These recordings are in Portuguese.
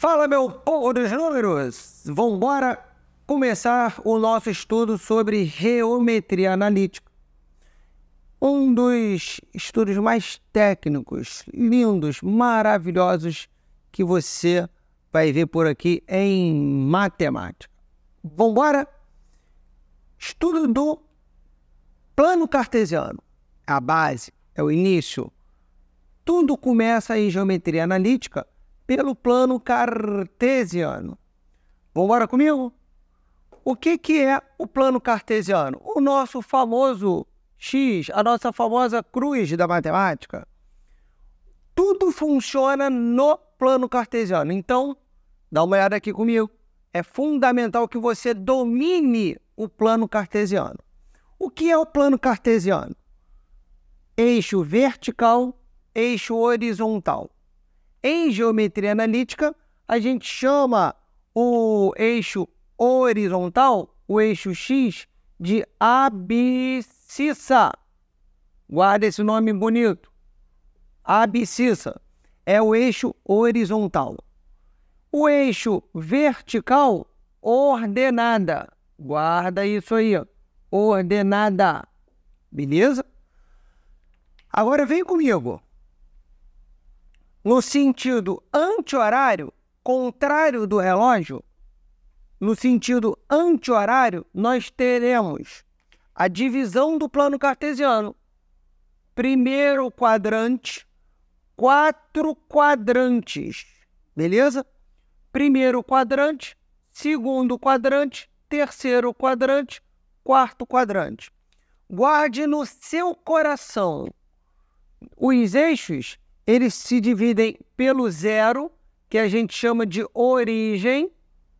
Fala, meu povo dos números! Vamos embora começar o nosso estudo sobre geometria analítica. Um dos estudos mais técnicos, lindos, maravilhosos que você vai ver por aqui em matemática. Vamos embora? Estudo do plano cartesiano. A base, é o início. Tudo começa em geometria analítica pelo plano cartesiano. Vamos embora comigo? O que é o plano cartesiano? O nosso famoso X, a nossa famosa cruz da matemática. Tudo funciona no plano cartesiano. Então, dá uma olhada aqui comigo. É fundamental que você domine o plano cartesiano. O que é o plano cartesiano? Eixo vertical, eixo horizontal. Em geometria analítica, a gente chama o eixo horizontal, o eixo X, de abscissa. Guarda esse nome bonito. Abscissa é o eixo horizontal. O eixo vertical, ordenada. Guarda isso aí, ordenada. Beleza? Agora vem comigo. No sentido anti-horário, contrário do relógio, no sentido anti-horário, nós teremos a divisão do plano cartesiano. Primeiro quadrante, 4 quadrantes, beleza? Primeiro quadrante, segundo quadrante, terceiro quadrante, quarto quadrante. Guarde no seu coração. Os eixos, eles se dividem pelo zero, que a gente chama de origem.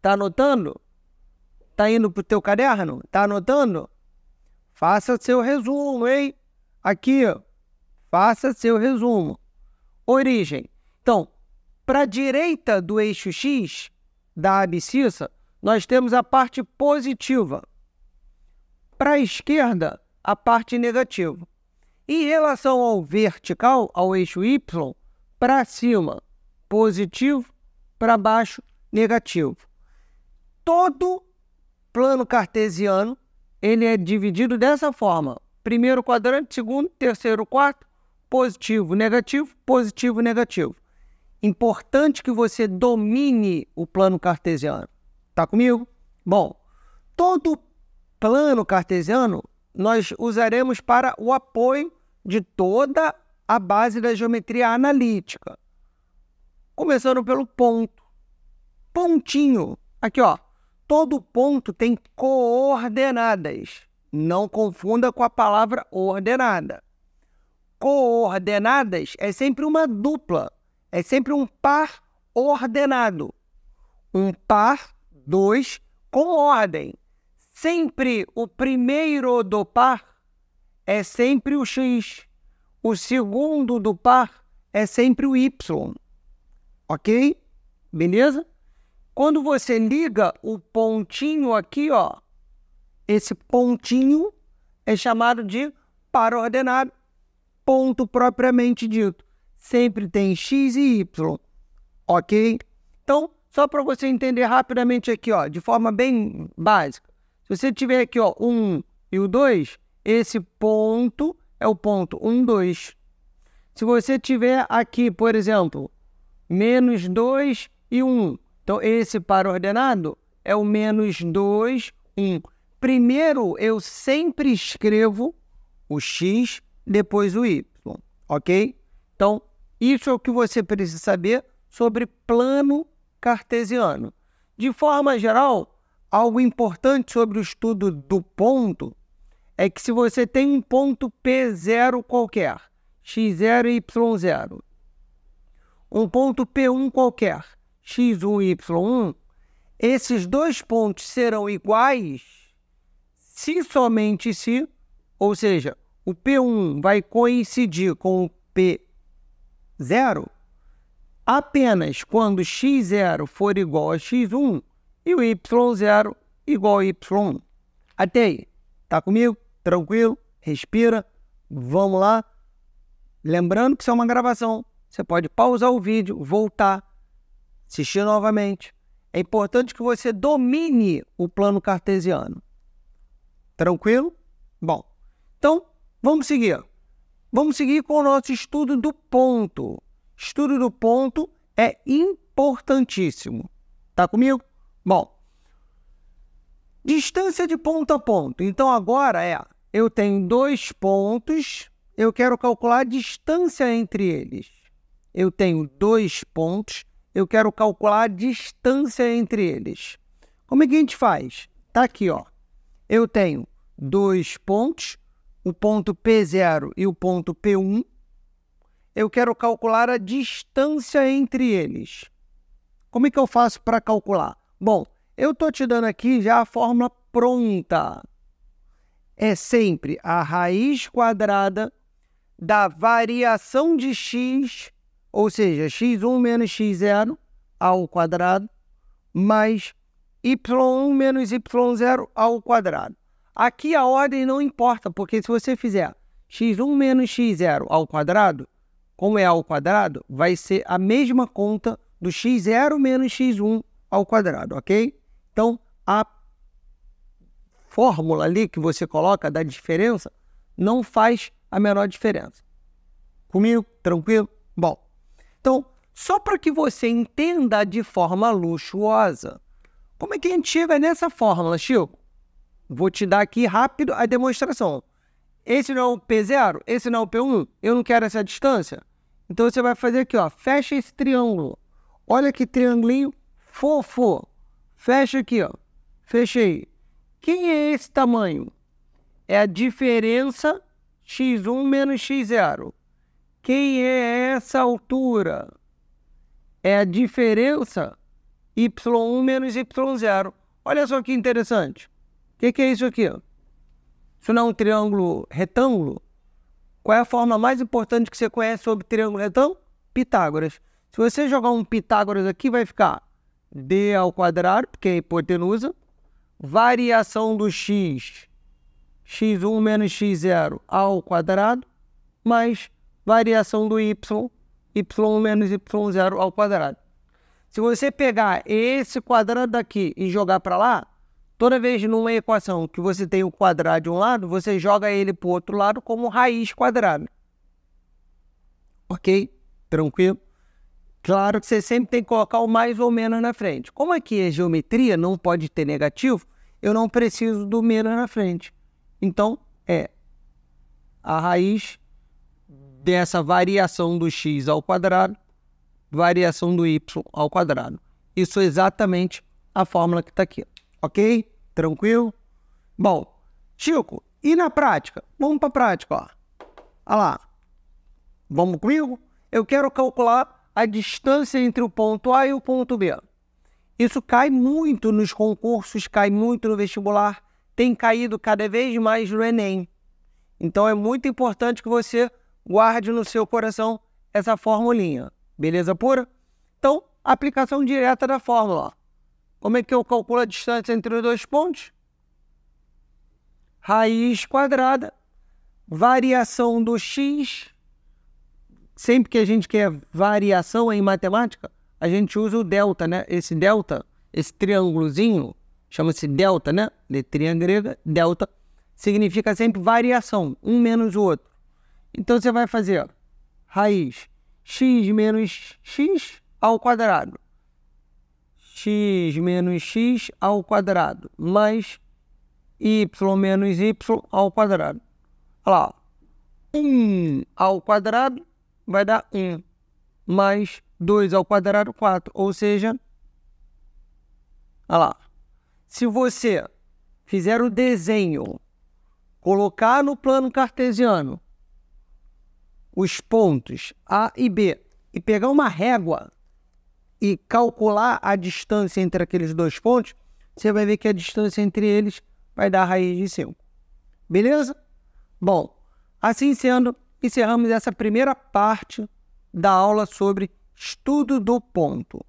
Tá anotando? Tá indo pro teu caderno? Tá anotando? Faça seu resumo, hein? Aqui, ó. Faça seu resumo. Origem. Então, para a direita do eixo X, da abscissa, nós temos a parte positiva. Para a esquerda, a parte negativa. Em relação ao vertical, ao eixo Y, para cima, positivo, para baixo, negativo. Todo plano cartesiano, ele é dividido dessa forma. Primeiro quadrante, segundo, terceiro, quarto, positivo, negativo, negativo. Importante que você domine o plano cartesiano. Tá comigo? Bom, todo plano cartesiano nós usaremos para o apoio de toda a base da geometria analítica. Começando pelo ponto. Pontinho. Aqui, ó. Todo ponto tem coordenadas. Não confunda com a palavra ordenada. Coordenadas é sempre uma dupla. É sempre um par ordenado. Um par, dois, com ordem. Sempre o primeiro do par é sempre o X. O segundo do par é sempre o Y. Ok? Beleza? Quando você liga o pontinho aqui, ó, esse pontinho é chamado de par ordenado, ponto propriamente dito. Sempre tem X e Y. Ok? Então, só para você entender rapidamente aqui, ó, de forma bem básica. Se você tiver aqui, ó, 1 e o 2, esse ponto é o ponto 1, 2. Se você tiver aqui, por exemplo, menos 2 e 1, então esse par ordenado é o menos 2, 1. Primeiro, eu sempre escrevo o X, depois o Y, ok? Então, isso é o que você precisa saber sobre plano cartesiano. De forma geral, algo importante sobre o estudo do ponto é que se você tem um ponto P0 qualquer, x0 e y0, um ponto P1 qualquer, x1 e y1, esses dois pontos serão iguais se somente se, ou seja, o P1 vai coincidir com o P0 apenas quando x0 for igual a x1 e o y0 igual a y1. Até aí, tá comigo? Tranquilo? Respira. Vamos lá. Lembrando que isso é uma gravação. Você pode pausar o vídeo, voltar, assistir novamente. É importante que você domine o plano cartesiano. Tranquilo? Bom, então vamos seguir. Vamos seguir com o nosso estudo do ponto. Estudo do ponto é importantíssimo. Tá comigo? Bom, distância de ponto a ponto. Então agora eu tenho 2 pontos, eu quero calcular a distância entre eles. Eu tenho 2 pontos, eu quero calcular a distância entre eles. Como é que a gente faz? Tá aqui, ó. Eu tenho 2 pontos, o ponto P0 e o ponto P1. Eu quero calcular a distância entre eles. Como é que eu faço para calcular? Bom, eu estou te dando aqui já a fórmula pronta. É sempre a raiz quadrada da variação de x, ou seja, x1 menos x0 ao quadrado, mais y1 menos y0 ao quadrado. Aqui a ordem não importa, porque se você fizer x1 menos x0 ao quadrado, como é ao quadrado, vai ser a mesma conta do x0 menos x1 ao quadrado, ok? Então, a fórmula ali que você coloca da diferença não faz a menor diferença. Comigo? Tranquilo? Bom, então, só para que você entenda de forma luxuosa, como é que a gente chega nessa fórmula, Chico? Vou te dar aqui rápido a demonstração. Esse não é o P0? Esse não é o P1? Eu não quero essa distância? Então, você vai fazer aqui, ó, fecha esse triângulo. Olha que triangulinho fofo. Fecha aqui, ó. Fechei. Quem é esse tamanho? É a diferença x1 menos x0. Quem é essa altura? É a diferença y1 menos y0. Olha só que interessante. O que é isso aqui? Isso não é um triângulo retângulo? Qual é a forma mais importante que você conhece sobre triângulo retângulo? Pitágoras. Se você jogar um Pitágoras aqui, vai ficar d ao quadrado, porque é hipotenusa, variação do x, x1 menos x0 ao quadrado, mais variação do y, y1 menos y0 ao quadrado. Se você pegar esse quadrado daqui e jogar para lá, toda vez numa equação que você tem o quadrado de um lado, você joga ele para o outro lado como raiz quadrada. Ok? Tranquilo? Claro que você sempre tem que colocar o mais ou menos na frente. Como aqui é geometria, não pode ter negativo, eu não preciso do menos na frente. Então, é a raiz dessa variação do x ao quadrado, variação do y ao quadrado. Isso é exatamente a fórmula que está aqui. Ok? Tranquilo? Bom, Chico, e na prática? Vamos para a prática, ó. Olha lá. Vamos comigo? Eu quero calcular a distância entre o ponto A e o ponto B. Isso cai muito nos concursos, cai muito no vestibular, tem caído cada vez mais no Enem. Então é muito importante que você guarde no seu coração essa formulinha. Beleza pura? Então, aplicação direta da fórmula. Como é que eu calculo a distância entre os 2 pontos? Raiz quadrada, variação do x. Sempre que a gente quer variação em matemática, a gente usa o delta, né? Esse delta, esse triângulozinho, chama-se delta, né? Letrinha grega, delta, significa sempre variação, um menos o outro. Então, você vai fazer ó, raiz x menos x ao quadrado. X menos x ao quadrado, mais y menos y ao quadrado. Olha lá, 1 ao quadrado vai dar 1, mais 2 ao quadrado, 4. Ou seja, olha lá, se você fizer o desenho, colocar no plano cartesiano os pontos A e B e pegar uma régua e calcular a distância entre aqueles 2 pontos, você vai ver que a distância entre eles vai dar a raiz de 5. Beleza? Bom, assim sendo, encerramos essa primeira parte da aula sobre estudo do ponto.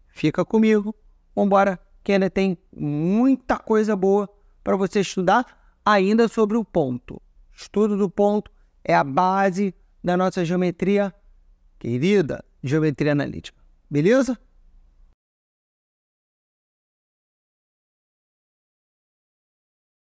Fica comigo, vamos embora, que ainda tem muita coisa boa para você estudar ainda sobre o ponto. Estudo do ponto é a base da nossa geometria querida, geometria analítica. Beleza?